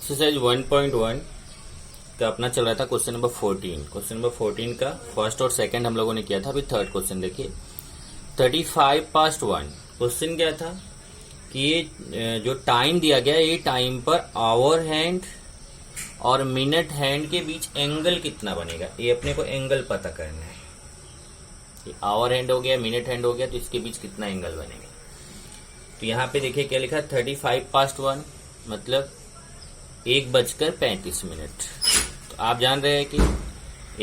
Exercise 1.1 का अपना चल रहा था क्वेश्चन नंबर 14। क्वेश्चन नंबर 14 का फर्स्ट और सेकंड हम लोगों ने किया था। अभी थर्ड क्वेश्चन देखिए 35 पास्ट 1। क्वेश्चन क्या था कि ये जो टाइम दिया गया ये टाइम पर आवर हैंड और मिनट हैंड के बीच एंगल कितना बनेगा, ये अपने को एंगल पता करना है। ये आवर हैंड हो गया, मिनट हैंड हो गया, तो इसके बीच कितना एंगल बनेगा। तो यहाँ पे देखिए क्या लिखा 35 पास्ट 1 मतलब 1:35। तो आप जान रहे हैं कि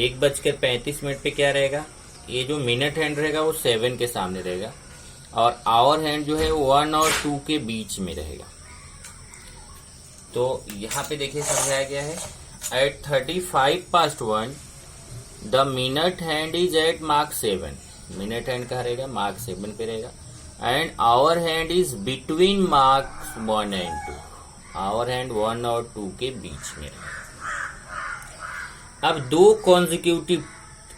1:35 पे क्या रहेगा, ये जो मिनट हैंड रहेगा वो 7 के सामने रहेगा और आवर हैंड जो है 1 और 2 के बीच में रहेगा। तो यहाँ पे देखिए समझाया गया है at 35 past 1 the minute hand is at mark 7। Minute hand कहाँ रहेगा, मार्क 7 पे रहेगा। And hour hand is between marks 1 and 2। Hour hand 1 और 2 के बीच में रहेगा। अब दो कॉन्जिक्यूटिव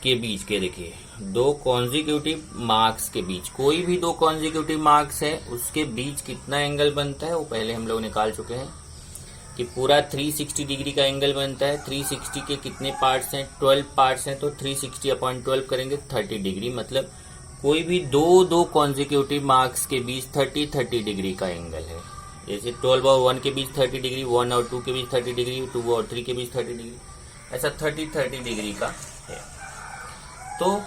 के बीच के देखिए, दो कॉन्जिक्यूटिव मार्क्स के बीच, कोई भी दो कॉन्जिक्यूटिव मार्क्स है उसके बीच कितना एंगल बनता है वो पहले हम लोग निकाल चुके हैं कि पूरा 360 डिग्री का एंगल बनता है। 360 के कितने पार्ट्स हैं, 12 पार्ट्स हैं, तो 360/12 करेंगे 30 डिग्री। मतलब कोई भी दो कॉन्जिक्यूटिव मार्क्स के बीच 30 डिग्री का एंगल है। जैसे 12 और 1 के बीच 30 डिग्री, 1 और 2 के बीच 30 डिग्री, 2 और 3 के बीच 30 डिग्री, ऐसा 30 डिग्री का है। तो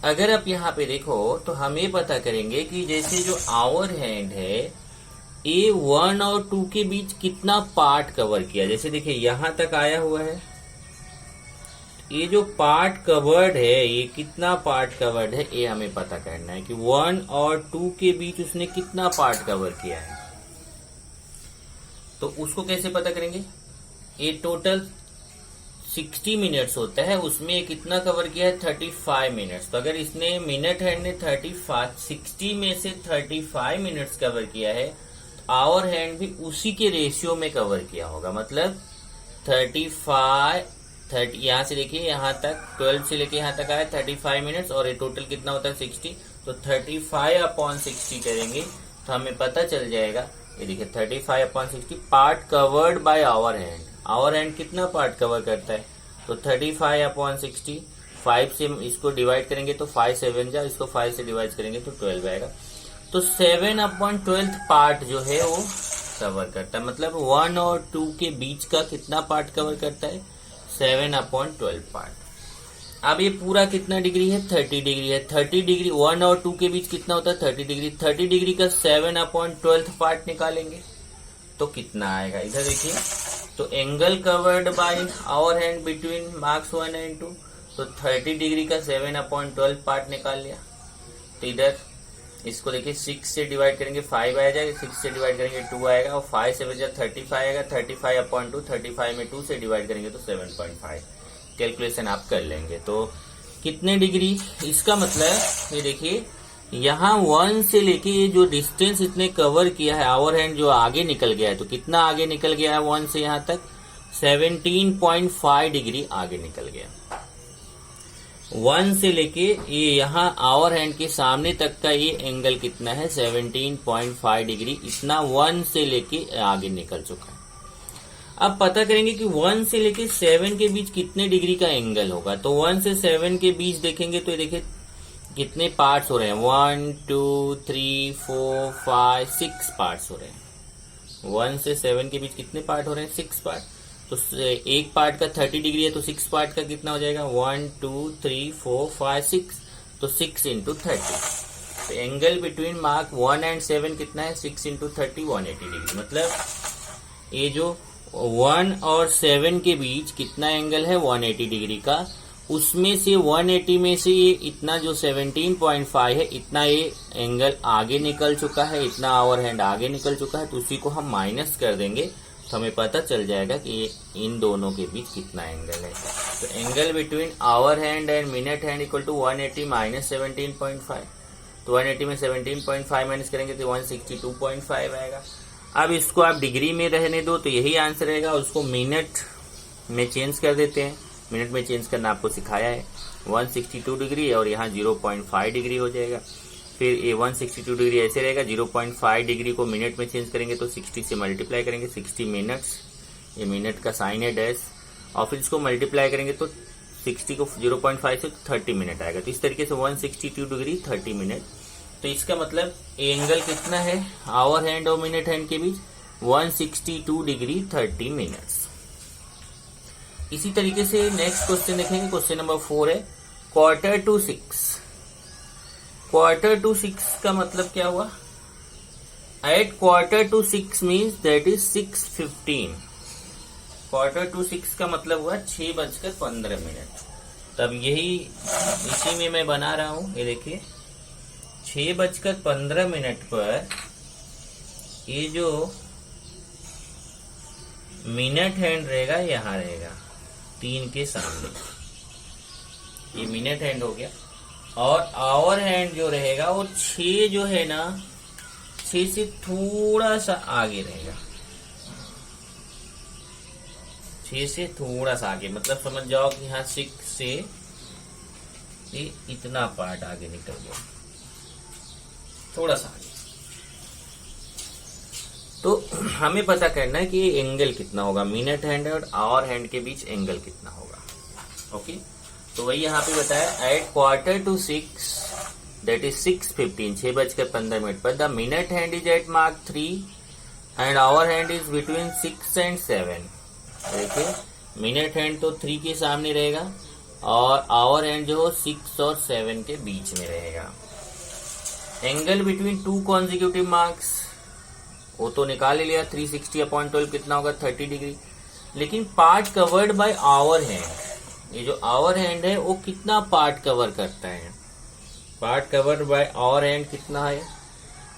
अगर आप यहाँ पे देखो तो हम ये पता करेंगे कि जैसे जो आवर हैंड है ये 1 और 2 के बीच कितना पार्ट कवर किया। जैसे देखिए यहां तक आया हुआ है, ये जो पार्ट कवर्ड है ये कितना पार्ट कवर्ड है ये हमें पता करना है कि 1 और 2 के बीच उसने कितना पार्ट कवर किया है। तो उसको कैसे पता करेंगे, ये टोटल 60 मिनट्स होता है, उसमें ये कितना कवर किया है 35 मिनट्स। तो अगर इसने मिनट हैंड ने 60 में से 35 मिनट्स कवर किया है तो आवर हैंड भी उसी के रेशियो में कवर किया होगा। मतलब 30 यहाँ से देखिए यहाँ तक 12 से लेके यहाँ तक आया 35 मिनट्स और ये टोटल कितना होता है 60। तो 35/60 करेंगे तो हमें पता चल जाएगा, ये देखिए 35/60 part covered by hour hand. Hour hand कितना पार्ट कवर करता है, तो 35/60 5 से इसको डिवाइड करेंगे तो 5 7 जा, इसको 5 से डिवाइड करेंगे तो 12 आएगा। तो 7/12 पार्ट जो है वो कवर करता है। मतलब 1 और 2 के बीच का कितना पार्ट कवर करता है 7/12 पार्ट। अब ये पूरा कितना डिग्री है 30 डिग्री है। 30 डिग्री 1 और 2 के बीच कितना होता है 30 डिग्री। 30 डिग्री का 7/12 पार्ट निकालेंगे तो कितना आएगा, इधर देखिए। तो angle covered by hour hand between marks 1 and 2, तो 30 डिग्री का 7/12 पार्ट निकाल लिया। तो इधर इसको देखिए 6 से डिवाइड करेंगे 5 आ जाएगा, 6 से डिवाइड करेंगे 2 आएगा और 5 से बचा 35 आएगा। 35/2, 35 में 2 से डिवाइड करेंगे तो 7.5। कैलकुलेशन आप कर लेंगे तो कितने डिग्री, इसका मतलब ये देखिए यहाँ 1 से लेके ये जो डिस्टेंस इतने कवर किया है आवर हैंड जो आगे निकल गया है, तो कितना आगे निकल गया है 1 से यहाँ तक 17.5 डिग्री आगे निकल गया। 1 से लेके ये यहाँ आवर हैंड के सामने तक का ये एंगल कितना है 17.5 डिग्री, इतना 1 से लेके आगे निकल चुका है। अब पता करेंगे कि 1 से लेके 7 के बीच कितने डिग्री का एंगल होगा। तो 1 से 7 के बीच देखेंगे तो ये देखिए कितने पार्ट्स हो रहे हैं 1 2 3 4 5 6 पार्ट्स हो रहे हैं। 1 से 7 के बीच कितने पार्ट हो रहे हैं 6 पार्ट। तो एक पार्ट का 30 डिग्री है तो 6 पार्ट का कितना हो जाएगा 1 2 3 4 5 6, तो 6 into 30। तो एंगल बिटवीन मार्क 1 एंड 7 कितना है 6 into 30 180 डिग्री। मतलब ये जो 1 और 7 के बीच कितना एंगल है 180 डिग्री का, उसमें से 180 में से ये इतना जो 17.5 है इतना ये एंगल आगे निकल चुका है, इतना आवर हैंड आगे निकल चुका है। तो उसी को हम माइनस कर देंगे तो हमें पता चल जाएगा कि ये इन दोनों के बीच कितना एंगल है। तो angle between hour hand and minute hand equal to 180 minus 17.5। तो 180 में 17.5 माइनस करेंगे तो 162.5 आएगा। अब इसको आप डिग्री में रहने दो तो यही आंसर रहेगा। उसको मिनट में चेंज कर देते हैं, मिनट में चेंज करना आपको सिखाया है। 162 डिग्री और यहाँ 0.5 डिग्री हो जाएगा। फिर ये 162 डिग्री ऐसे रहेगा, 0.5 डिग्री को मिनट में चेंज करेंगे तो 60 से मल्टीप्लाई करेंगे, 60 मिनट्स ये मिनट का साइन है डैश, और फिर इसको मल्टीप्लाई करेंगे तो 60 को 0.5 से 30 मिनट आएगा। तो इस तरीके से 162 डिग्री 30 मिनट। तो इसका मतलब एंगल कितना है आवर हैंड और मिनट हैंड के बीच, 162 डिग्री 30 मिनट्स। इसी तरीके से नेक्स्ट क्वेश्चन देखेंगे, क्वेश्चन नंबर 4 है क्वार्टर टू 6। क्वार्टर टू 6 का मतलब क्या हुआ, at quarter to 6 means that is 6:15। Quarter to 6 का मतलब हुआ 6:15। तब यही इसी में मैं बना रहा हूं, ये देखिए 6:15 पर ये जो मिनट हैंड रहेगा यहाँ रहेगा 3 के सामने, ये मिनट हैंड हो गया। और आवर हैंड जो रहेगा वो 6 जो है ना 6 से थोड़ा सा आगे रहेगा, 6 से थोड़ा सा आगे, मतलब समझ जाओ कि यहाँ 6 से ये इतना पार्ट आगे निकल गया, थोड़ा सा आगे। तो हमें पता करना है कि ये एंगल कितना होगा, मिनट हैंड और आवर हैंड के बीच एंगल कितना होगा। ओके, तो वही यहाँ पे बताया at quarter to 6 that is 6:15, 6:15 पर the minute hand is at mark 3 and hour hand is between 6 and 7। देखिए मिनट हैंड तो 3 के सामने रहेगा और आवर हैंड जो 6 और 7 के बीच में रहेगा। एंगल बिटवीन 2 कॉन्जिक्यूटिव मार्क्स वो तो निकाल ही लिया, 360/12 कितना होगा 30 डिग्री। लेकिन part covered by hour hand, ये जो आवर हैंड है वो कितना पार्ट कवर करता है, part covered by hour hand कितना है,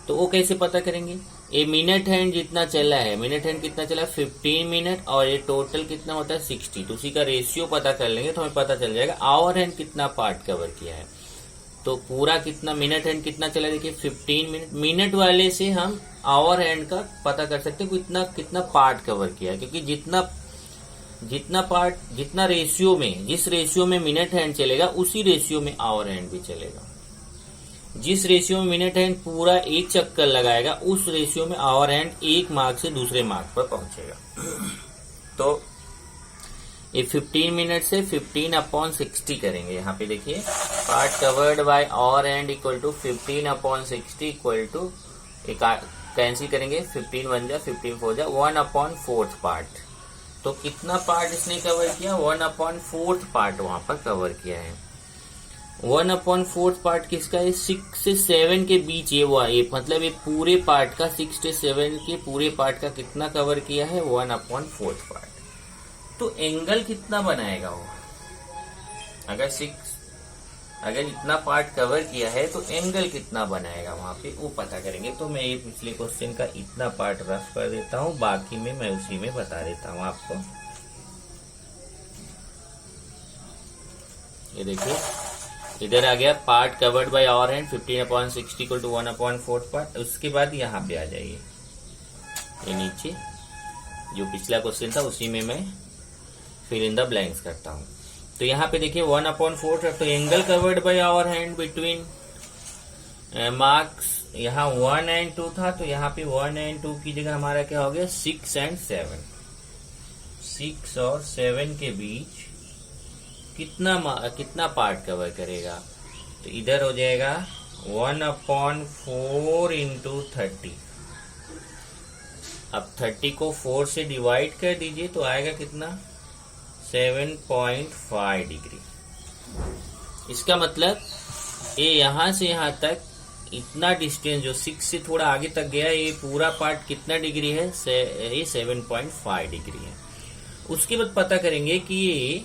तो वो कैसे पता करेंगे। ये मिनट हैंड जितना चला है, मिनट हैंड कितना चला 15 मिनट, और ये टोटल कितना होता है 60, तो उसी का रेशियो पता कर लेंगे तो हमें पता चल जाएगा आवर हैंड कितना पार्ट कवर किया है। तो पूरा कितना मिनट हैंड कितना चला, देखिए 15 मिनट। मिनट वाले से हम आवर हैंड का पता कर सकते हैं कितना पार्ट कवर किया है, क्योंकि जितना रेशियो में, जिस रेशियो में मिनट हैंड चलेगा उसी रेशियो में आवर हैंड भी चलेगा। जिस रेशियो में मिनट हैंड पूरा एक चक्कर लगाएगा उस रेशियो में आवर हैंड एक मार्क से दूसरे मार्क पर पहुंचेगा। तो ये 15 मिनट से 15/60 करेंगे। यहाँ पे देखिए part covered by hour hand equal to 15/60 equal to, cancel करेंगे, 15 1 जा 15 4 जा 1/4 पार्ट। तो कितना पार्ट इसने कवर किया, 1/4 पार्ट वहां पर कवर किया है। 1/4 पार्ट किसका है, 6 से 7 के बीच ये हुआ, ये मतलब ये पूरे पार्ट का 6 से 7 के पूरे पार्ट का कितना कवर किया है 1/4 पार्ट। तो एंगल कितना बनाएगा वो, अगर इतना पार्ट कवर किया है तो एंगल कितना बनाएगा वहां पे वो पता करेंगे। तो मैं ये पिछले क्वेश्चन का इतना पार्ट रफ कर देता हूँ, बाकी में मैं उसी में बता देता हूँ आपको। ये देखिए इधर आ गया part covered by hour hand 15/60 equal to 1/4 part. उसके बाद यहाँ पे आ जाइए, ये नीचे जो पिछला क्वेश्चन था उसी में मैं फिल इन द ब्लैंक्स करता हूँ। तो यहाँ पे देखिए 1/4, तो angle covered by hour hand between marks यहाँ 1 and 2 था, तो यहाँ पे 1 and 2 की जगह हमारा क्या हो गया 6 and 7। 6 और 7 के बीच कितना पार्ट कवर करेगा, तो इधर हो जाएगा 1/4 into 30। अब 30 को 4 से डिवाइड कर दीजिए तो आएगा कितना 7.5 डिग्री। इसका मतलब ये यहां से यहां तक इतना डिस्टेंस जो 6 से थोड़ा आगे तक गया, ये पूरा पार्ट कितना डिग्री है, ये 7.5 डिग्री है। उसके बाद पता करेंगे कि ये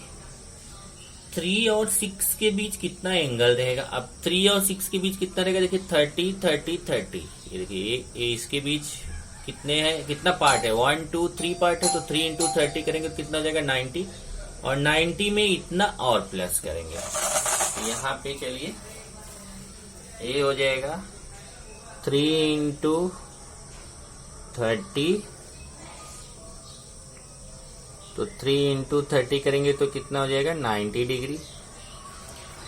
3 और 6 के बीच कितना एंगल रहेगा। अब 3 और 6 के बीच कितना रहेगा, देखिए 30 30 30। ये देखिए ये इसके बीच कितना पार्ट है, 1 2 3 पार्ट है, तो 3 into 30 करेंगे तो कितना हो जाएगा 90, और 90 में इतना और प्लस करेंगे। तो यहाँ पे चलिए ये हो जाएगा 3 into 30, तो 3 into 30 करेंगे तो कितना हो जाएगा 90 डिग्री।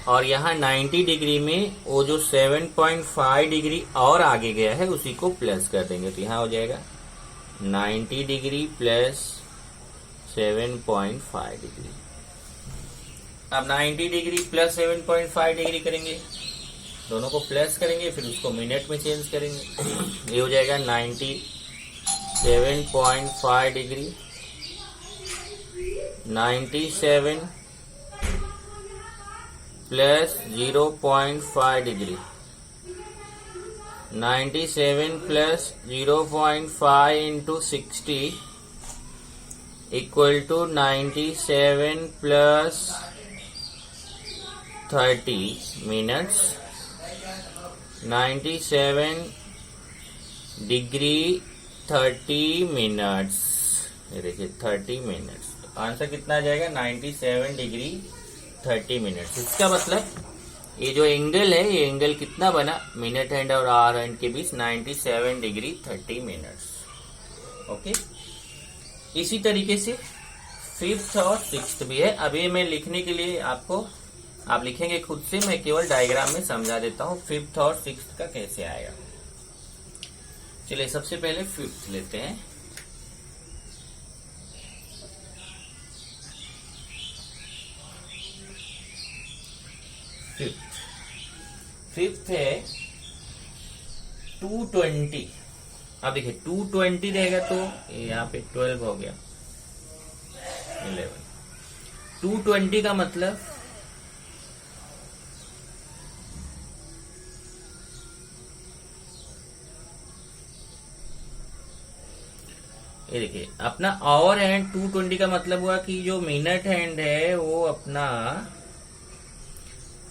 और यहाँ 90 डिग्री में वो जो 7.5 डिग्री और आगे गया है उसी को प्लस कर देंगे, तो यहाँ हो जाएगा 90 डिग्री प्लस 7.5 डिग्री। अब 90 डिग्री प्लस 7.5 डिग्री करेंगे, दोनों को प्लस करेंगे, फिर उसको मिनट में चेंज करेंगे। ये हो जाएगा 97.5 degree, 97 plus 0.5 degree, 97 plus 0.5 into 60 equal to 97 plus 30 minutes. 97 degree 30 minutes, ये देखिए 30 मिनट्स। आंसर कितना आ जाएगा? 97 डिग्री 30 मिनट्स। इसका मतलब ये जो एंगल है, ये एंगल कितना बना मिनट हैंड और आवर हैंड के बीच? 97 डिग्री 30 मिनट्स। ओके, इसी तरीके से 5th और 6th भी है। अभी मैं लिखने के लिए आपको, आप लिखेंगे खुद से, मैं केवल डायग्राम में समझा देता हूं 5th और 6th का कैसे आएगा। चलिए सबसे पहले 5th लेते हैं। फिफ्थ है 220। अब देखिए 220 रहेगा तो यहाँ पे 12 हो गया, 11। 220 का मतलब ये देखिए अपना आवर हैंड 220 का मतलब हुआ कि जो मिनट हैंड है वो अपना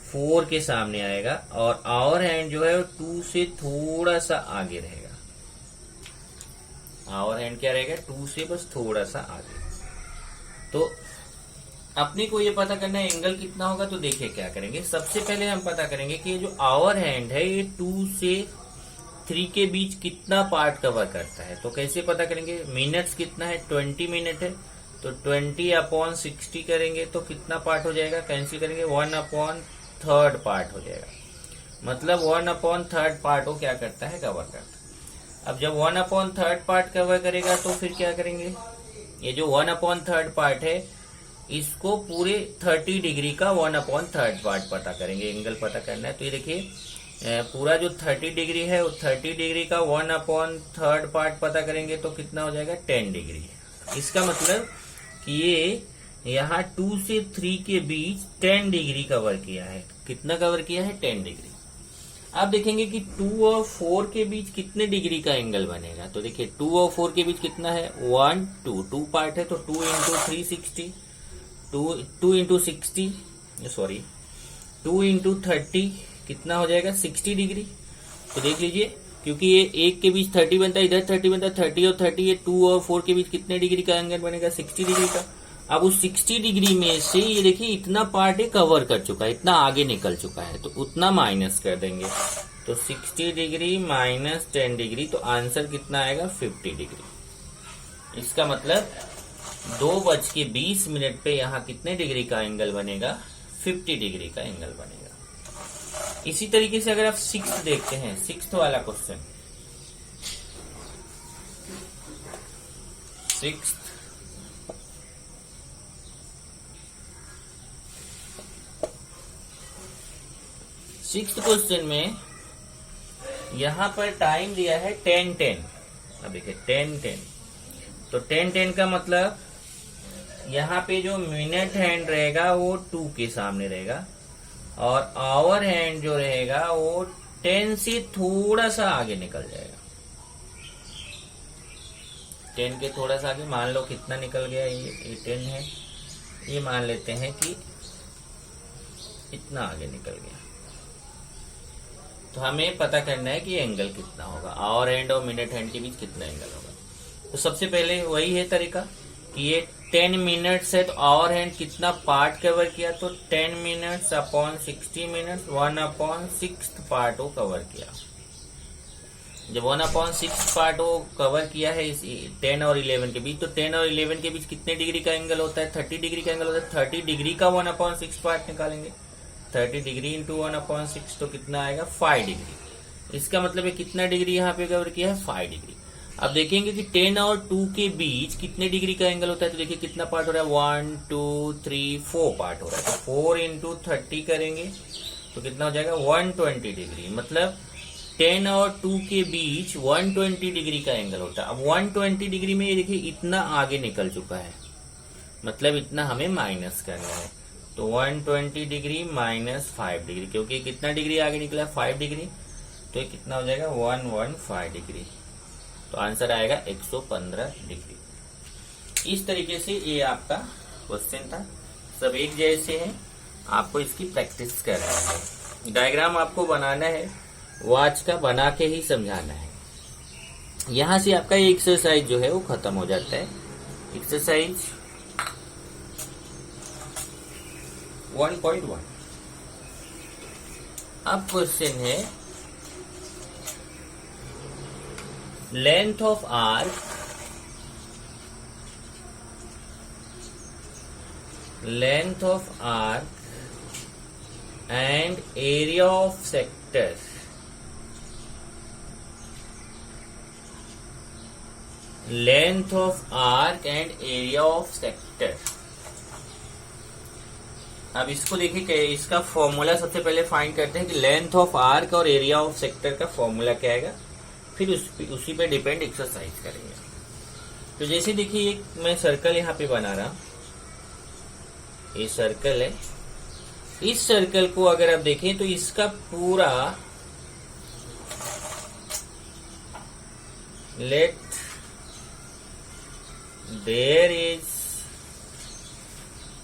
4 के सामने आएगा और आवर हैंड जो है वो 2 से थोड़ा सा आगे रहेगा। आवर हैंड क्या रहेगा? 2 से बस थोड़ा सा आगे। तो अपने को ये पता करना है एंगल कितना होगा। तो देखिए क्या करेंगे, सबसे पहले हम पता करेंगे कि ये जो आवर हैंड है ये 2 से 3 के बीच कितना पार्ट कवर करता है। तो कैसे पता करेंगे? मिनट्स कितना है? 20 मिनट है, तो 20/60 करेंगे तो कितना पार्ट हो जाएगा? कैंसिल करेंगे, 1/3 पार्ट हो जाएगा। मतलब 1/3 पार्ट वो क्या करता है? कवर करता है। अब जब 1/3 पार्ट कवर करेगा तो फिर क्या करेंगे? ये जो 1/3 पार्ट है इसको पूरे 30 डिग्री का 1/3 पार्ट पता करेंगे, एंगल पता करना है। तो ये देखिए पूरा जो 30 डिग्री है वो 30 डिग्री का 1/3 पार्ट पता करेंगे तो कितना हो जाएगा? 10 डिग्री। इसका मतलब कि ये यहाँ 2 से 3 के बीच 10 डिग्री कवर किया है। कितना कवर किया है? 10 डिग्री। अब देखेंगे कि 2 और 4 के बीच कितने डिग्री का एंगल बनेगा। तो देखिए 2 और 4 के बीच कितना है? 1 2 पार्ट है, तो 2 इंटू 360, 2 इंटू 60 सॉरी 2 इंटू 30 कितना हो जाएगा? 60 डिग्री। तो देख लीजिए क्योंकि ये एक के बीच 30 बनता है, इधर 30 बनता है, 30 और 30, ये 2 और 4 के बीच कितने डिग्री का एंगल बनेगा? 60 डिग्री का। अब उस 60 डिग्री में से ये देखिए इतना पार्ट कवर कर चुका है, इतना आगे निकल चुका है, तो उतना माइनस कर देंगे। तो 60 डिग्री माइनस 10 डिग्री, तो आंसर कितना आएगा? 50 डिग्री। इसका मतलब 2:20 पे यहाँ कितने डिग्री का एंगल बनेगा? 50 डिग्री का एंगल बनेगा। इसी तरीके से अगर आप 6th देखते हैं, 6th वाला क्वेश्चन, 6th क्वेश्चन में यहां पर टाइम दिया है 10:10। अब देखिए 10:10, तो 10:10 का मतलब यहाँ पे जो मिनट हैंड रहेगा वो 2 के सामने रहेगा और आवर हैंड जो रहेगा वो 10 से थोड़ा सा आगे निकल जाएगा। 10 के थोड़ा सा आगे, मान लो कितना निकल गया, ये 10 है, ये मान लेते हैं कि इतना आगे निकल गया। तो हमें पता करना है कि एंगल कितना होगा, आवर हैंड और मिनट हैंड के बीच कितना एंगल होगा। तो सबसे पहले वही है तरीका कि ये 10 मिनट्स है, तो आवर हैंड कितना पार्ट कवर किया? तो 10 मिनट्स अपॉन 60 मिनट्स, 1/6 पार्ट वो कवर किया। जब 1/6 पार्ट वो कवर किया है इस 10 और 11 के बीच, तो 10 और 11 के बीच कितने डिग्री का एंगल होता है? 30 डिग्री का एंगल होता है। 30 डिग्री का 1/6 पार्ट निकालेंगे, 30 डिग्री इंटू 1/6, तो कितना आएगा? 5 डिग्री। इसका मतलब है कितना डिग्री यहाँ पे कवर किया है? 5 डिग्री। अब देखेंगे कि 10 और 2 के बीच कितने डिग्री का एंगल होता है। तो देखिए कितना पार्ट हो रहा है, 1 2 3 4 पार्ट हो रहा है। तो 4 इंटू 30 करेंगे तो कितना हो जाएगा, 120 डिग्री। मतलब 10 और 2 के बीच 120 डिग्री का एंगल होता है। अब 120 डिग्री में ये देखिए इतना आगे निकल चुका है, मतलब इतना हमें माइनस करना है। तो 120 डिग्री माइनस 5 डिग्री, क्योंकि कितना डिग्री आगे निकला, 5 डिग्री, तो ये कितना हो जाएगा, 115 डिग्री। तो आंसर आएगा 115 डिग्री। इस तरीके से ये आपका क्वेश्चन था। सब एक जैसे हैं, आपको इसकी प्रैक्टिस करना है। डायग्राम आपको बनाना है, वॉच का बना के ही समझाना है। यहां से आपका एक्सरसाइज जो है वो खत्म हो जाता है। एक्सरसाइज 1.1। अब क्वेश्चन है, length of arc and area of sector length of arc and area of sector. अब इसको देखिए कि इसका फॉर्मूला सबसे पहले फाइंड करते हैं कि लेंथ ऑफ आर्क और एरिया ऑफ सेक्टर का फॉर्मूला क्या आएगा, फिर उसी पे डिपेंड एक्सरसाइज करेंगे। तो जैसे देखिए एक मैं सर्कल यहाँ पे बना रहा, ये सर्कल है। इस सर्कल को अगर आप देखें तो इसका पूरा let there is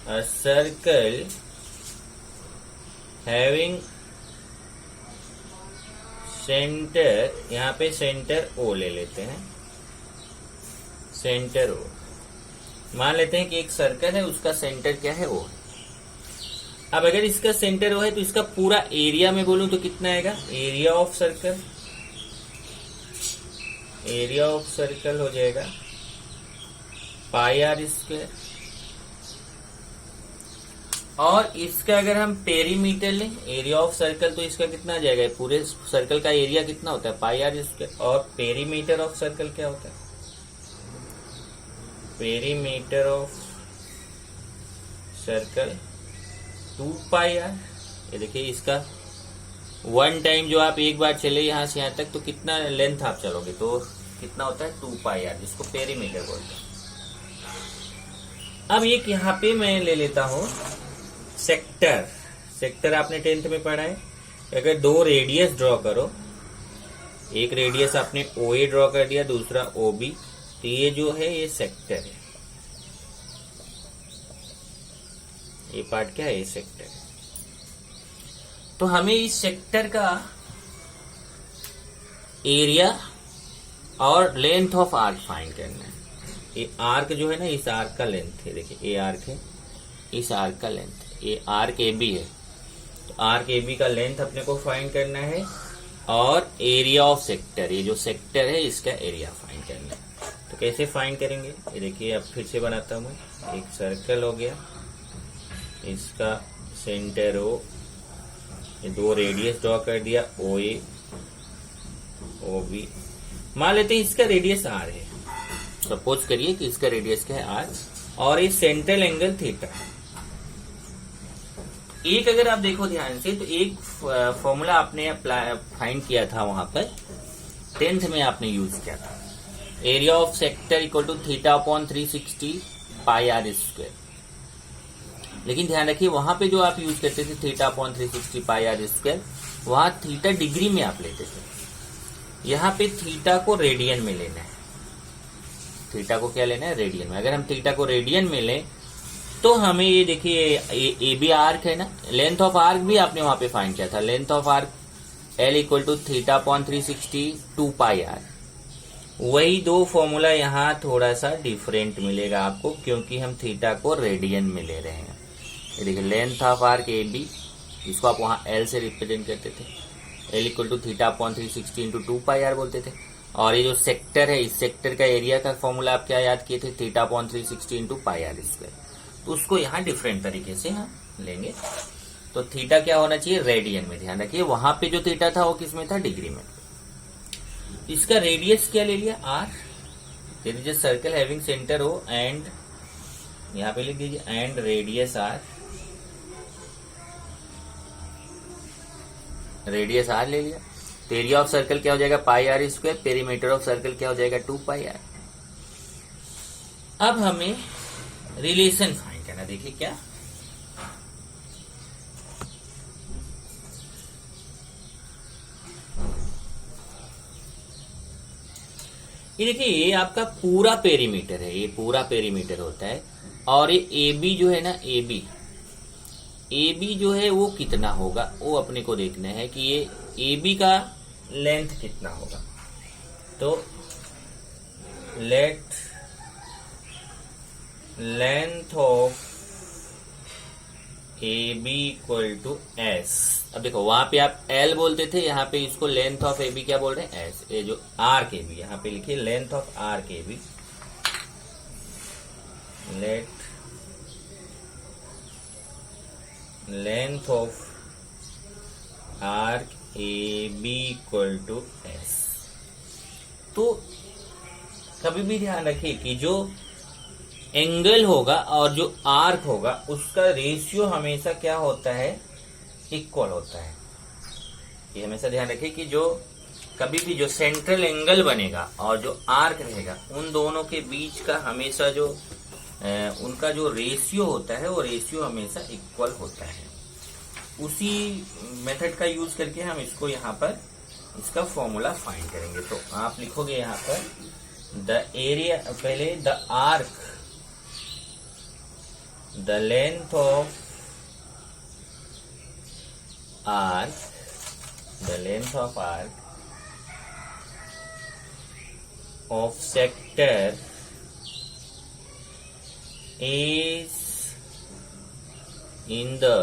a circle having centre, यहाँ पे सेंटर ओ ले लेते हैं, सेंटर ओ। मान लेते हैं कि एक सर्कल है, उसका सेंटर क्या है, ओ है। अब अगर इसका सेंटर ओ है तो इसका पूरा एरिया में बोलूं तो कितना आएगा, area of circle, area of circle हो जाएगा पाई आर स्क्वायर। और इसका अगर हम पेरीमीटर लें, एरिया ऑफ सर्कल, तो इसका कितना आ जाएगा, पूरे सर्कल का एरिया कितना होता है, पाई आर स्क्वायर। और पेरीमीटर ऑफ सर्कल क्या होता है, perimeter of circle 2 pi r. ये देखिए इसका वन टाइम जो आप एक बार चले यहां से यहां तक, तो कितना लेंथ आप चलोगे, तो कितना होता है 2 पाई आर, जिसको पेरीमीटर बोलते हैं। अब एक यहाँ पे मैं ले लेता हूं सेक्टर। सेक्टर आपने 10th में पढ़ा है। अगर 2 रेडियस ड्रॉ करो, एक रेडियस आपने OA ड्रॉ कर दिया, दूसरा OB, तो ये जो है ये सेक्टर है। ये पार्ट क्या है, ये सेक्टर है। तो हमें इस सेक्टर का एरिया और लेंथ ऑफ आर्क फाइंड करना है। ये आर्क जो है ना, इस आर्क का लेंथ है, देखिए ये आर्क है, इस आर्क का लेंथ, ये आर्क AB है। तो आर्क AB का लेंथ अपने को फाइंड करना है और एरिया ऑफ सेक्टर, ये जो सेक्टर है इसका एरिया फाइंड करना है। तो कैसे फाइंड करेंगे, ये देखिए अब फिर से बनाता हूं मैं। एक सर्कल हो गया, इसका सेंटर O, ये 2 रेडियस ड्रॉ कर दिया, OA OB। मान लेते हैं इसका रेडियस R है, सपोज करिए कि इसका रेडियस क्या है, R, और ये सेंट्रल एंगल थीटा। एक अगर आप देखो ध्यान से, तो एक फॉर्मूला आपने फाइंड किया था वहां पर, 10th में आपने यूज किया था, area of sector equal to theta upon 360 pi are square. लेकिन ध्यान रखिए वहां पे जो आप यूज करते थे theta upon 360 pi are square, वहां थीटा डिग्री में आप लेते थे। यहाँ पे थीटा को रेडियन में लेना है। थीटा को क्या लेना है, रेडियन में। अगर हम थीटा को रेडियन में लें तो हमें ये देखिए ए बी आर्क है ना, लेंथ ऑफ आर्क भी आपने वहां पे फाइंड किया था, length of arc L equal to theta upon 360 2 pi r. वही 2 फॉर्मूला यहाँ थोड़ा सा डिफरेंट मिलेगा आपको, क्योंकि हम थीटा को रेडियन में ले रहे हैं। ये देखिए लेंथ ऑफ आर्क AB, जिसको आप वहां L से रिप्रेजेंट करते थे, L equal to theta upon 360 into 2 pi r बोलते थे। और ये जो सेक्टर है, इस सेक्टर का एरिया का फॉर्मूला आप क्या याद किए थे, theta upon 360 into pi are square. तो उसको यहाँ डिफरेंट तरीके से हम लेंगे। तो थीटा क्या होना चाहिए, रेडियन में। ध्यान रखिए वहां पे जो थीटा था वो किस में था, डिग्री में। इसका रेडियस क्या ले लिया, R, there is a circle having centre O and, यहां पे लिख दीजिए and radius R, radius R ले लिया। तो एरिया ऑफ सर्कल क्या हो जाएगा pi are square, perimeter of circle क्या हो जाएगा 2 पाई आर। अब हमें रिलेशन फाइंड करना, देखिए क्या, ये देखिए ये आपका पूरा पेरीमीटर है, ये पूरा पेरीमीटर होता है। और ये ए बी जो है ना, ए बी जो है वो कितना होगा, वो अपने को देखना है कि ये ए बी का लेंथ कितना होगा। तो let length of A B equal to S. अब देखो वहां पे आप एल बोलते थे, यहाँ पे इसको लेंथ ऑफ ए बी क्या बोल रहे हैं एस। ये जो आर के बी, यहाँ पे लिखिए लेंथ ऑफ आर के B, let length of arc A B equal to S. तो कभी भी ध्यान रखिए कि जो एंगल होगा और जो आर्क होगा उसका रेशियो हमेशा क्या होता है, इक्वल होता है। ये हमेशा ध्यान रखिए कि जो कभी भी जो सेंट्रल एंगल बनेगा और जो आर्क रहेगा उन दोनों के बीच का हमेशा जो उनका जो रेशियो होता है वो रेशियो हमेशा इक्वल होता है। उसी मेथड का यूज करके हम इसको यहाँ पर इसका फॉर्मूला फाइंड करेंगे। तो आप लिखोगे यहाँ पर द एरिया, पहले the arc, the length of arc, the length of arc of sector is in the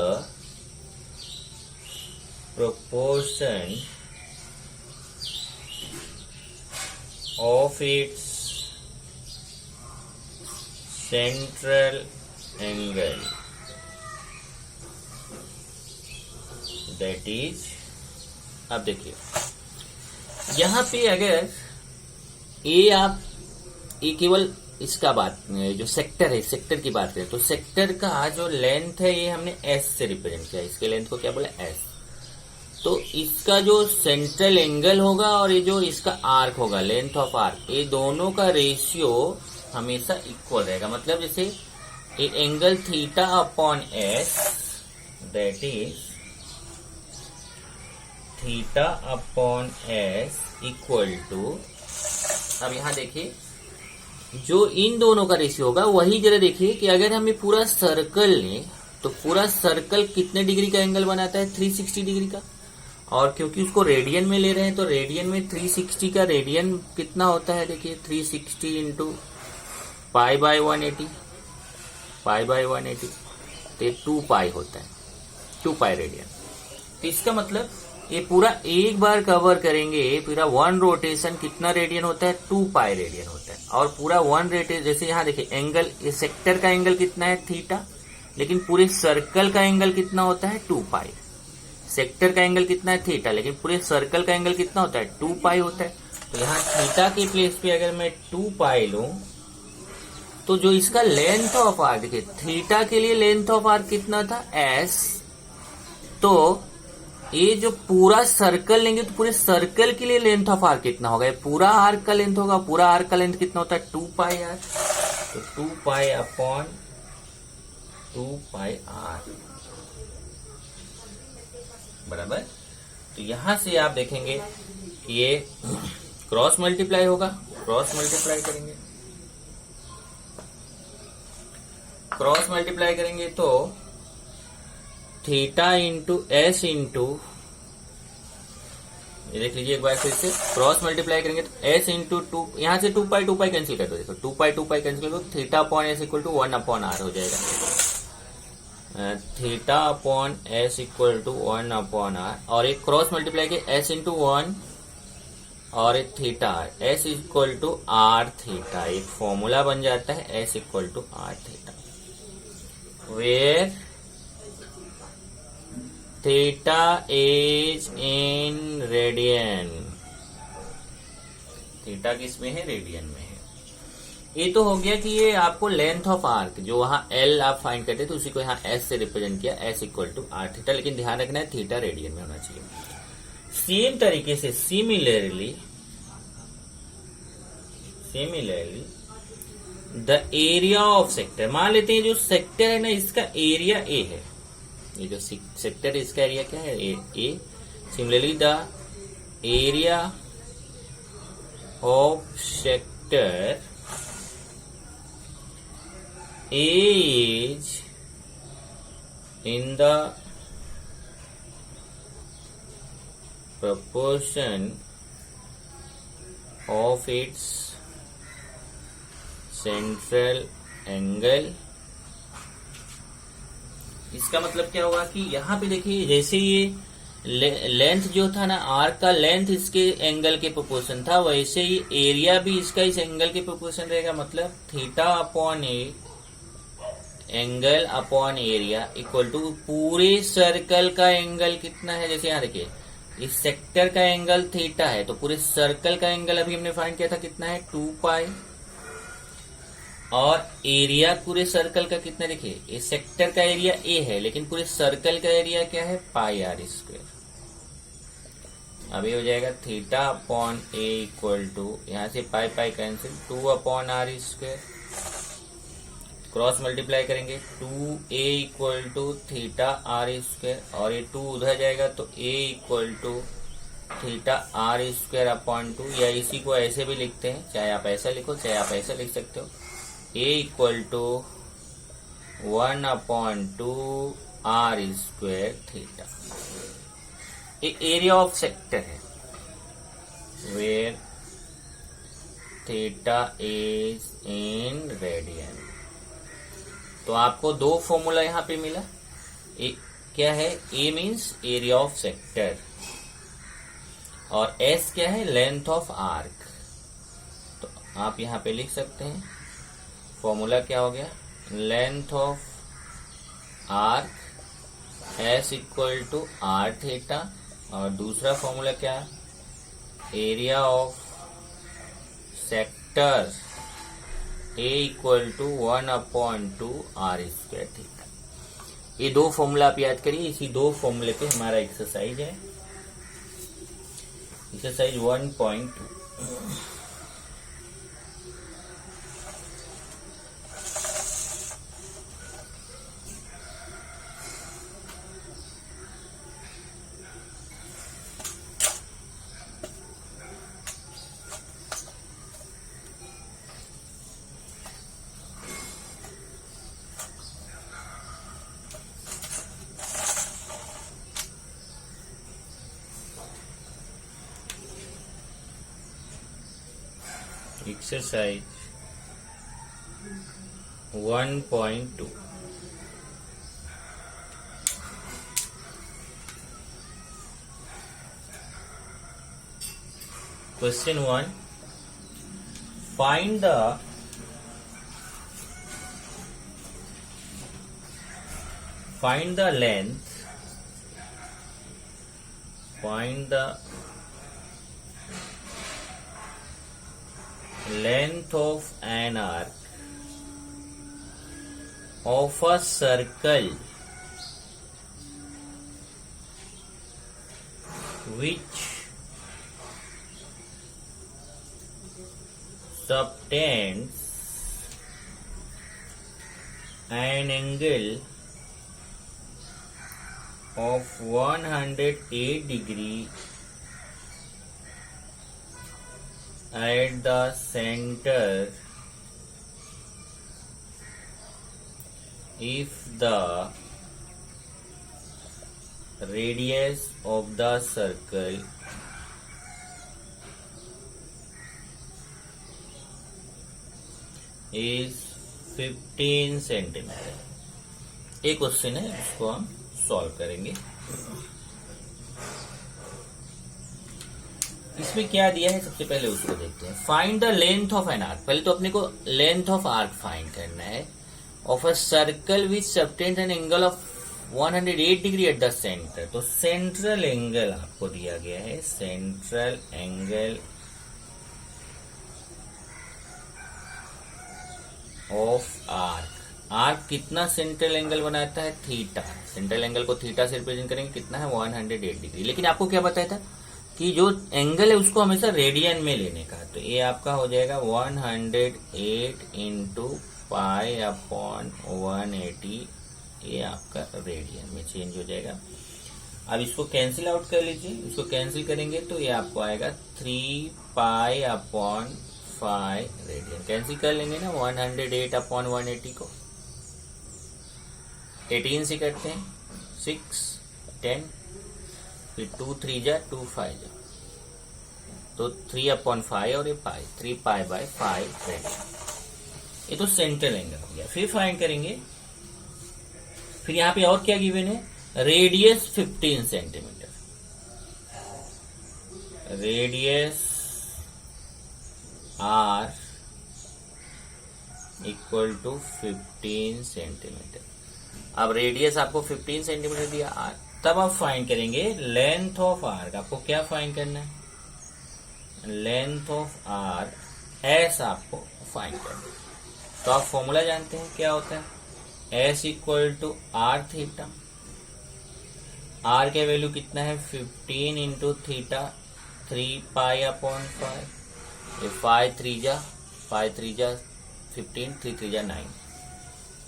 proportion of its central angle, that is, अब देखिए यहां पे अगर ये केवल इसका बात जो सेक्टर है, सेक्टर की बात करें तो सेक्टर का जो लेंथ है ये हमने एस से रिप्रेजेंट किया, इसके लेंथ को क्या बोला एस। तो इसका जो सेंट्रल एंगल होगा और ये जो इसका आर्क होगा, लेंथ ऑफ आर्क, ये दोनों का रेशियो हमेशा इक्वल रहेगा। मतलब जैसे a angle theta upon S, that is theta upon S equal to, अब यहां देखिए जो इन दोनों का रेशियो होगा वही जरा देखिए कि अगर हमें पूरा सर्कल लें तो पूरा सर्कल कितने डिग्री का एंगल बनाता है, 360 डिग्री का। और क्योंकि उसको रेडियन में ले रहे हैं तो रेडियन में 360 का रेडियन कितना होता है, देखिए 360 into pi by 180, pi by 180 तो 2 पाई होता है, 2 पाई रेडियन। तो इसका मतलब ये पूरा एक बार कवर करेंगे, पूरा 1 रोटेशन कितना रेडियन होता है, 2 पाई रेडियन होता है। और पूरा 1 रोटेशन, जैसे यहाँ देखिए एंगल, ये सेक्टर का एंगल कितना है थीटा, लेकिन पूरे सर्कल का एंगल कितना होता है 2 पाई। सेक्टर का एंगल कितना है थीटा, लेकिन पूरे सर्कल का एंगल कितना होता है 2 पाई होता है। तो यहाँ थीटा के प्लेस पे अगर मैं 2 पाई लूं तो जो इसका लेंथ ऑफ आर्क, देखिए थीटा के लिए लेंथ ऑफ आर्क कितना था एस, तो ये जो पूरा सर्कल लेंगे तो पूरे सर्कल के लिए लेंथ ऑफ आर्क कितना होगा, ये पूरा आर्क का लेंथ होगा, पूरा आर्क का लेंथ कितना होता है 2 पाई आर। तो 2 पाई अपॉन 2 पाई आर बराबर। तो यहां से आप देखेंगे कि ये क्रॉस मल्टीप्लाई होगा, क्रॉस मल्टीप्लाई करेंगे, क्रॉस मल्टीप्लाई करेंगे तो थीटा इंटू एस इंटू, ये देख लीजिए एक बार फिर से, क्रॉस मल्टीप्लाई करेंगे तो एस इंटू 2, यहां से 2 पाई कैंसिल कर दो, देखो 2 पाई कैंसिल कर दो, theta upon S equal to 1 upon r हो जाएगा। Theta upon S equal to 1 upon r, और एक क्रॉस मल्टीप्लाई के एस इंटू 1 और एक theta r, S equal to r theta, एक फॉर्मूला बन जाता है S equal to r theta, where theta is in radian. Theta किस में है, रेडियन में है। ये तो हो गया कि ये आपको लेंथ ऑफ आर्क, जो वहां एल आप फाइंड करते थे उसी को यहाँ एस से रिप्रेजेंट किया, S equal to r theta, लेकिन ध्यान रखना है थीटा रेडियन में होना चाहिए। सेम तरीके से similarly the area of sector, मान लेते हैं जो सेक्टर है ना इसका एरिया ए है, ये जो सेक्टर है इसका एरिया क्या है, A. Similarly the area of sector A is in the proportion of its central angle। इसका मतलब क्या होगा कि यहाँ पे देखिए जैसे ये लेंथ जो था ना आर्क का, लेंथ इसके एंगल के प्रोपोर्शन था, वैसे ही एरिया भी इसका इस एंगल के प्रोपोर्शन रहेगा। मतलब theta upon a angle upon area equal to पूरे सर्कल का एंगल कितना है, जैसे यहाँ देखिए इस सेक्टर का एंगल थीटा है, तो पूरे सर्कल का एंगल अभी हमने फाइंड किया था कितना है 2 पाई, और एरिया पूरे सर्कल का कितना, देखिए इस सेक्टर का एरिया ए है लेकिन पूरे सर्कल का एरिया क्या है पाई आर स्क्वायर। अभी हो जाएगा theta upon A equal to, यहाँ से pi pi cancel, 2 upon R square, cross multiply करेंगे 2a equal to theta R square, और ये 2 उधर जाएगा तो a equal to theta R square upon 2, या इसी को ऐसे भी लिखते हैं, चाहे आप ऐसा लिखो चाहे आप ऐसा लिख सकते हो, a equal to 1 upon 2 r square theta. ये एरिया ऑफ सेक्टर है where theta is in radian. तो आपको दो फॉर्मूला यहाँ पे मिला, क्या है, A means area of sector और एस क्या है, लेंथ ऑफ आर्क। तो आप यहाँ पे लिख सकते हैं फॉर्मूला क्या हो गया, length of arc S equal to r theta, और दूसरा फॉर्मूला क्या है, area of sector A equal to 1 upon 2 r square theta. ये दो फॉर्मूला आप याद करिए, इसी दो फॉर्मूले पे हमारा एक्सरसाइज है, exercise 1.2। Exercise 1.2। Question 1, find the length, length of an arc of a circle which subtends an angle of 108 degree at the center if the radius of the circle is 15 centimetre. एक question है, इसको हम solve करेंगे। इसमें क्या दिया है, सबसे पहले उसको देखते हैं। Find the length of an arc, पहले तो अपने को लेंथ ऑफ आर्क फाइंड करना है, of a circle which subtends an angle of 108 degree at the centre. तो सेंट्रल एंगल आपको दिया गया है, central angle of arc. Arc कितना सेंट्रल एंगल बनाता है? थीटा। सेंट्रल एंगल को थीटा से रिप्रेजेंट करेंगे, कितना है? 108 डिग्री। लेकिन आपको क्या बताया था कि जो एंगल है उसको हमेशा रेडियन में लेने का। तो ये आपका हो जाएगा 108 इंटू पाई अपॉन 180, ये आपका रेडियन में चेंज हो जाएगा। अब इसको कैंसिल आउट कर लीजिए। इसको कैंसिल करेंगे तो ये आपको आएगा 3 पाई अपॉन 5 रेडियन। कैंसिल कर लेंगे ना 108 अपॉन 180 को। 18 से करते हैं, 6 10, फिर 2 3 जा 2 5 जा, तो 3 अपॉन 5 और ये पाई, 3 पाई बाय 5 रेडियन। ये तो सेंट्रल एंगल हो गया। फिर फाइंड करेंगे, फिर यहां पे और क्या गिवन है? Radius 15 centimetre. Radius r equal to 15 centimetre. अब रेडियस आपको 15 सेंटीमीटर दिया आर, तब आप फाइंड करेंगे लेंथ ऑफ आर्क। आपको क्या फाइंड करना है? लेंथ ऑफ आर्क एस आपको फाइंड करना है। तो आप फॉर्मूला जानते हैं क्या होता है? S equal to r theta. R के वैल्यू कितना है? 15 इंटू थीटा 3 पाई अपॉन 5। ये 5 3 जा 15, 3 3 जा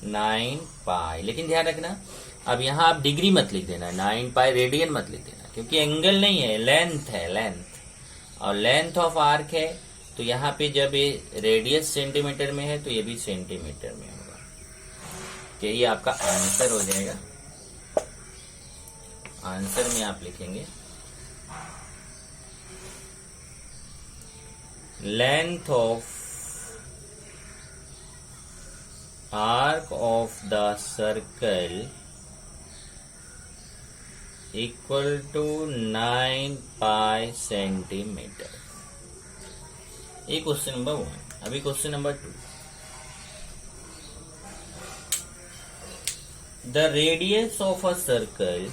9 पाई। लेकिन ध्यान रखना, अब यहां आप डिग्री मत लिख देना, 9 पाई रेडियन मत लिख देना, क्योंकि एंगल नहीं है, लेंथ है, लेंथ। और लेंथ ऑफ आर्क है, तो यहाँ पे जब ये रेडियस सेंटीमीटर में है तो ये भी सेंटीमीटर में होगा। तो ये आपका आंसर हो जाएगा। आंसर में आप लिखेंगे length of arc of the circle equal to 9 pi centimetre. ये क्वेश्चन नंबर 1। अभी question number 2। The radius of a circle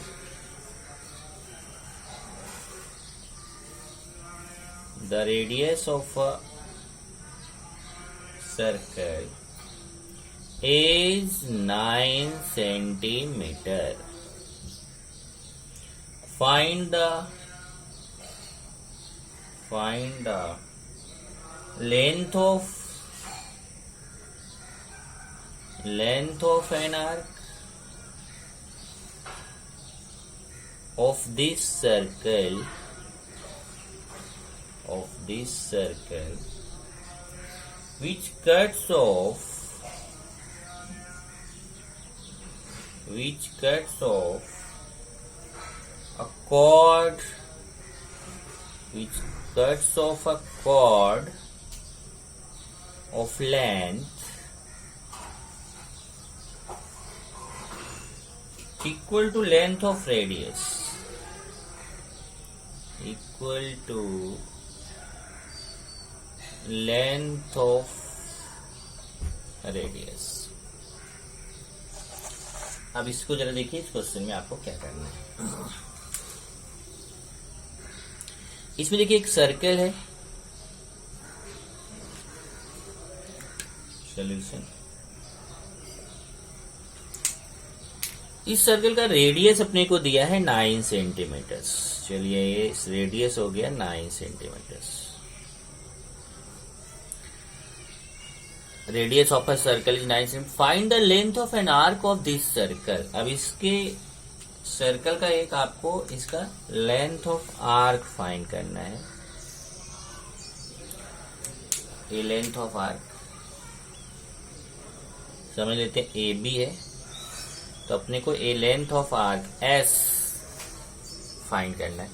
is 9 centimeter. Find the length of an arc of this circle which cuts off a chord of length equal to length of radius अब इसको जरा देखिए, इस question में आपको क्या करना है। इसमें देखिए एक सर्कल है। सॉल्यूशन, इस सर्कल का रेडियस अपने को दिया है 9 सेंटीमीटर। चलिए ये रेडियस हो गया 9 centimetre. Radius of a circle is 9 centimetre. Find the length of an arc of this circle. अब इसके सर्कल का एक आपको इसका लेंथ ऑफ आर्क फाइंड करना है। ये लेंथ ऑफ आर्क समझ लेते हैं, ए बी है, तो अपने को a length of arc S find करना है।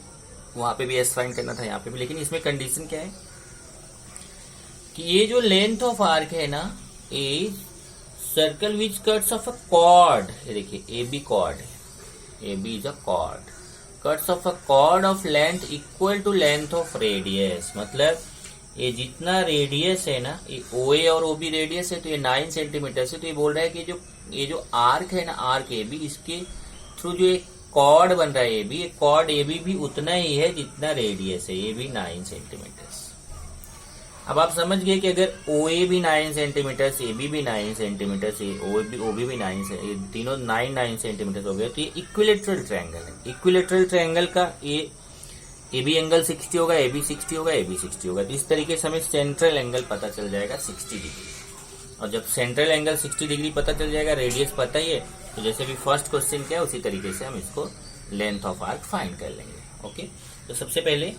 वहां पे भी एस फाइंड करना था, यहाँ पे भी। लेकिन इसमें कंडीशन क्या है कि ये जो लेंथ ऑफ आर्क है ना, a circle which cuts off a chord. ये देखिए ए बी कॉर्ड है, A B is a chord, cuts off a chord of length equal to length of radius. मतलब ये जितना रेडियस है ना, ये ओ ए और ओ बी रेडियस है, तो ये 9 सेंटीमीटर से। तो ये बोल रहा है कि ये जो आर्क है ना, आर्क ए बी, इसके थ्रू जो एक कॉर्ड बन रहा है A B, chord A B भी उतना ही है जितना रेडियस है, ये भी 9 सेंटीमीटर। अब आप समझ गए कि अगर ओ ए भी 9 सेंटीमीटर, ए बी भी 9 सेंटीमीटर, ओ बी भी 9 से, ये तीनों 9 सेंटीमीटर हो गए, तो ये इक्विलेटरल ट्रायंगल है। इक्विलेटरल ट्रायंगल का ए बी एंगल 60 होगा, ए बी 60 होगा, ए बी 60 होगा। तो इस तरीके से हमें सेंट्रल एंगल पता चल जाएगा 60 डिग्री। और जब सेंट्रल एंगल 60 डिग्री पता चल जाएगा, रेडियस पता ही है, तो जैसे भी फर्स्ट क्वेश्चन किया उसी तरीके से हम इसको लेंथ ऑफ आर्क फाइंड कर लेंगे। ओके, तो सबसे पहले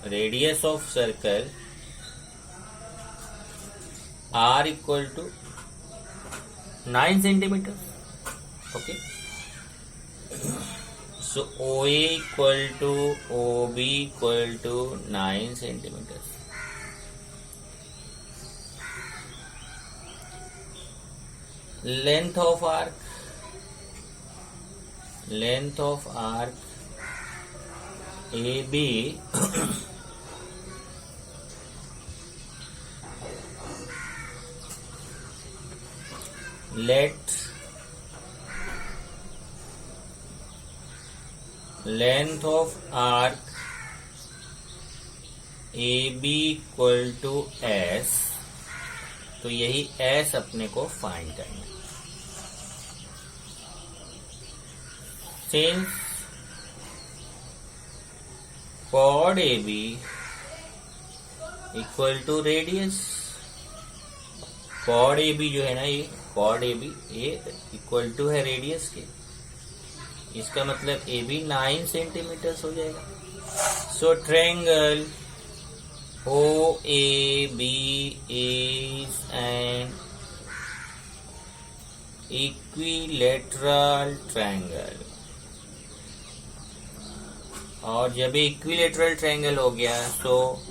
radius of circle r equal to 9 centimetre. Okay, so OA equal to OB equal to 9 centimeters. Length of arc AB let length of arc AB equal to S, तो यही S अपने को find करना है। Since chord AB equal to radius, chord AB जो है ना, ये chord AB ये इक्वल टू है रेडियस के, इसका मतलब ए बी 9 सेंटीमीटर हो जाएगा। So triangle O A B is an equilateral triangle. और जब इक्विलेटरल ट्रायंगल हो गया तो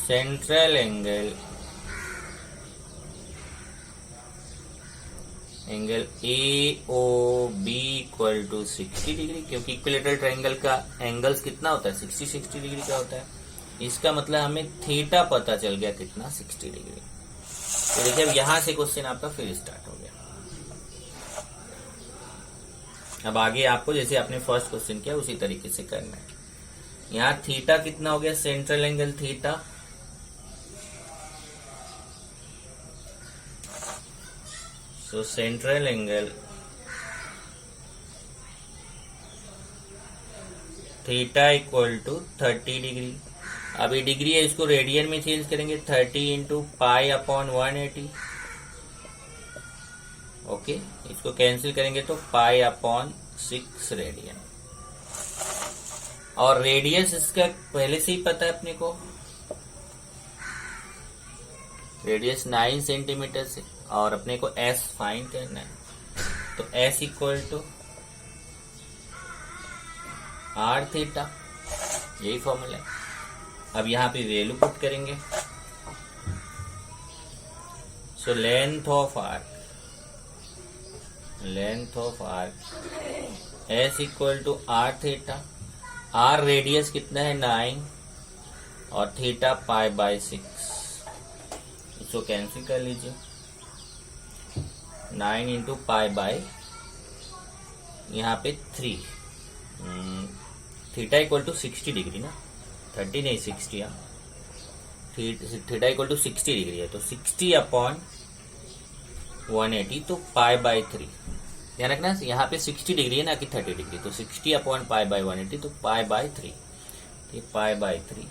central angle A O B equal to 60 degree, क्योंकि इक्विलेटरल ट्रायंगल का एंगल्स कितना होता है, 60 डिग्री का होता है। इसका मतलब हमें थीटा पता चल गया कितना, 60 डिग्री। तो देखिए अब यहां से क्वेश्चन आपका फिर स्टार्ट हो गया। अब आगे आपको जैसे आपने फर्स्ट क्वेश्चन किया उसी तरीके से करना है। यहाँ थीटा कितना हो गया, सेंट्रल एंगल थीटा तो central angle theta equal to 30 degree. अभी डिग्री है, इसको रेडियन में चेंज करेंगे, 30 इंटू पाई अपॉन 180। ओके, इसको कैंसिल करेंगे तो पाई अपॉन 6 रेडियन। और रेडियस इसका पहले से ही पता है अपने को, रेडियस 9 सेंटीमीटर से, और अपने को S फाइंड करना है। तो S equal to r theta, यही फॉर्मूला है। अब यहां पे वैल्यू पुट करेंगे। So length of arc S equal to r theta. R radius कितना है 9 और थीटा पाई बाय 6, इसको कैंसिल कर लीजिए। 9 इंटू पाई बाय यहाँ पे 3, थीटा इक्वल टू 60 डिग्री ना, 30 नहीं 60, थीटा इक्वल टू 60 डिग्री है, तो 60 अपॉन 180, तो पाई बाय 3। ध्यान रखना यहाँ पे 60 डिग्री है ना कि 30 डिग्री, तो 60 अपॉन पाई बाय 180, तो पाई बाय 3। तो पाई बाय 3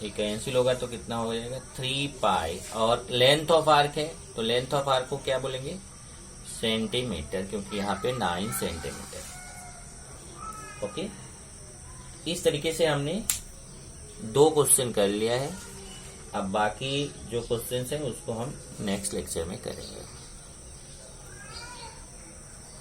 ये कैंसिल होगा तो कितना हो जाएगा 3 पाई। और लेंथ ऑफ आर्क है, तो लेंथ ऑफ आर्क को क्या बोलेंगे, सेंटीमीटर, क्योंकि यहाँ पे 9 सेंटीमीटर। ओके, इस तरीके से हमने 2 क्वेश्चन कर लिया है। अब बाकी जो क्वेश्चन है उसको हम नेक्स्ट लेक्चर में करेंगे।